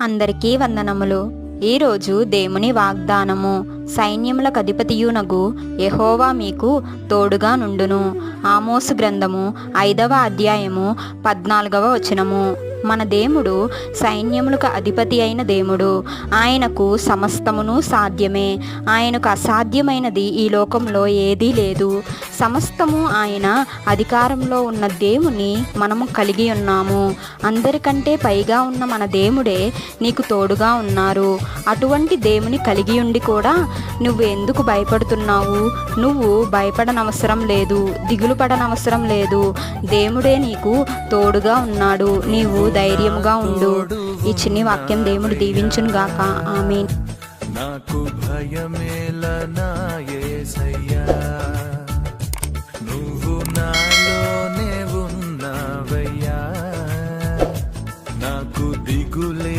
అందరికీ వందనములు. ఈరోజు దేవుని వాగ్దానము. సైన్యములకు అధిపతియునగు యెహోవా మీకు తోడుగా నుండును. ఆమోసు గ్రంథము 5వ అధ్యాయము 14వ వచనము. మన దేవుడు సైన్యములకు అధిపతి అయిన దేవుడు. ఆయనకు సమస్తమును సాధ్యమే. ఆయనకు అసాధ్యమైనది ఈ లోకంలో ఏదీ లేదు. సమస్తము ఆయన అధికారంలో ఉన్న దేవుని మనము కలిగి ఉన్నాము. అందరికంటే పైగా ఉన్న మన దేవుడే నీకు తోడుగా ఉన్నారు. అటువంటి దేవుని కలిగి ఉండి కూడా నువ్వు ఎందుకు భయపడుతున్నావు? నువ్వు భయపడనవసరం లేదు, దిగులు పడనవసరం లేదు. దేవుడే నీకు తోడుగా ఉన్నాడు. నీవు ధైర్యముగా ఉండు. ఈ చిన్ని వాక్యం దేవుడు దీవించును గాక. ఆమేన్. నాకు భయమేల నా యేసయ్యా.